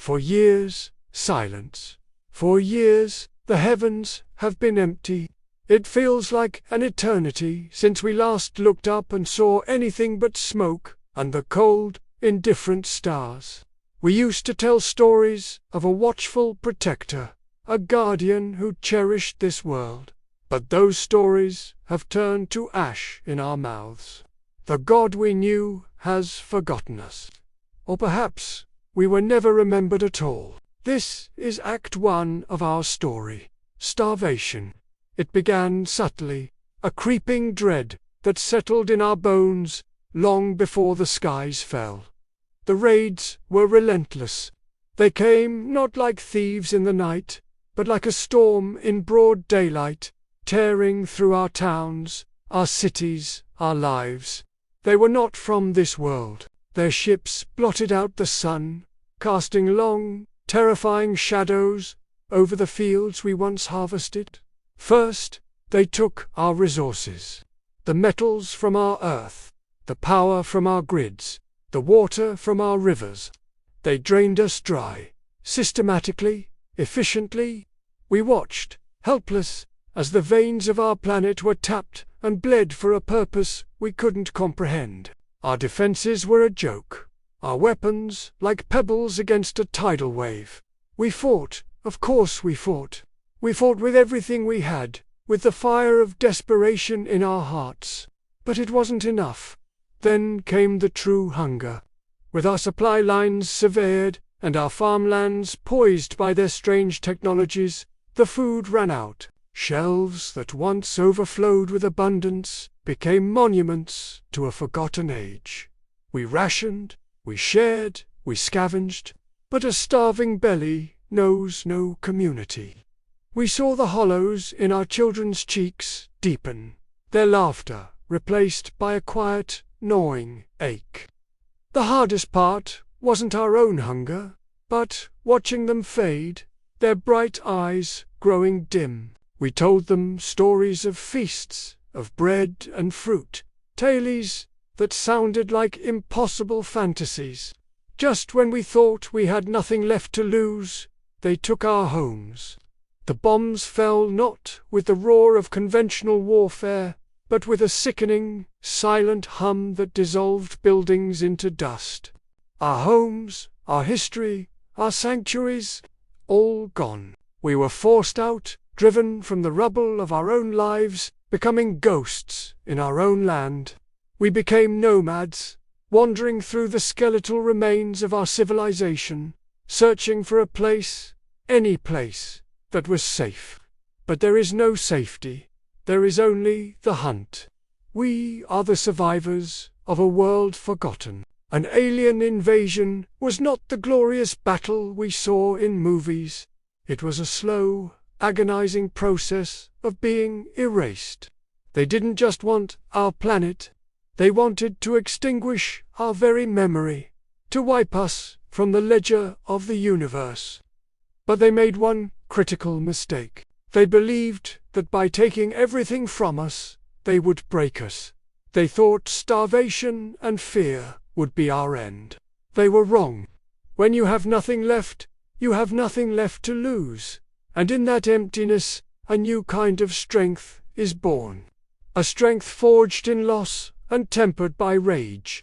For years, silence. For years, the heavens have been empty. It feels like an eternity since we last looked up and saw anything but smoke and the cold, indifferent stars. We used to tell stories of a watchful protector, a guardian who cherished this world. But those stories have turned to ash in our mouths. The God we knew has forgotten us. Or perhaps we were never remembered at all. This is Act 1 of our story, Starvation. It began subtly, a creeping dread that settled in our bones long before the skies fell. The raids were relentless. They came not like thieves in the night, but like a storm in broad daylight, tearing through our towns, our cities, our lives. They were not from this world. Their ships blotted out the sun, casting long, terrifying shadows over the fields we once harvested. First, they took our resources, the metals from our earth, the power from our grids, the water from our rivers. They drained us dry, systematically, efficiently. We watched, helpless, as the veins of our planet were tapped and bled for a purpose we couldn't comprehend. Our defenses were a joke, our weapons like pebbles against a tidal wave. We fought, of course we fought. We fought with everything we had, with the fire of desperation in our hearts. But it wasn't enough. Then came the true hunger. With our supply lines severed and our farmlands poised by their strange technologies, the food ran out. Shelves that once overflowed with abundance became monuments to a forgotten age. We rationed, we shared, we scavenged, but a starving belly knows no community. We saw the hollows in our children's cheeks deepen, their laughter replaced by a quiet, gnawing ache. The hardest part wasn't our own hunger, but watching them fade, their bright eyes growing dim. We told them stories of feasts, of bread and fruit, tales that sounded like impossible fantasies. Just when we thought we had nothing left to lose, they took our homes. The bombs fell not with the roar of conventional warfare, but with a sickening, silent hum that dissolved buildings into dust. Our homes, our history, our sanctuaries, all gone. We were forced out, driven from the rubble of our own lives, becoming ghosts in our own land. We became nomads, wandering through the skeletal remains of our civilization, searching for a place, any place, that was safe. But there is no safety. There is only the hunt. We are the survivors of a world forgotten. An alien invasion was not the glorious battle we saw in movies. It was a slow, agonizing process of being erased. They didn't just want our planet. They wanted to extinguish our very memory, to wipe us from the ledger of the universe. But they made one critical mistake. They believed that by taking everything from us, they would break us. They thought starvation and fear would be our end. They were wrong. When you have nothing left, you have nothing left to lose. And in that emptiness, a new kind of strength is born. A strength forged in loss and tempered by rage.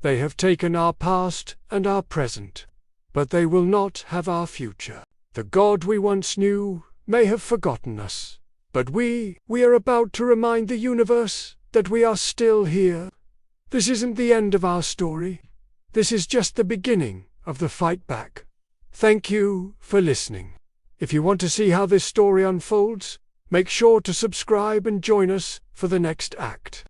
They have taken our past and our present, but they will not have our future. The God we once knew may have forgotten us, but we are about to remind the universe that we are still here. This isn't the end of our story. This is just the beginning of the fight back. Thank you for listening. If you want to see how this story unfolds, make sure to subscribe and join us for the next act.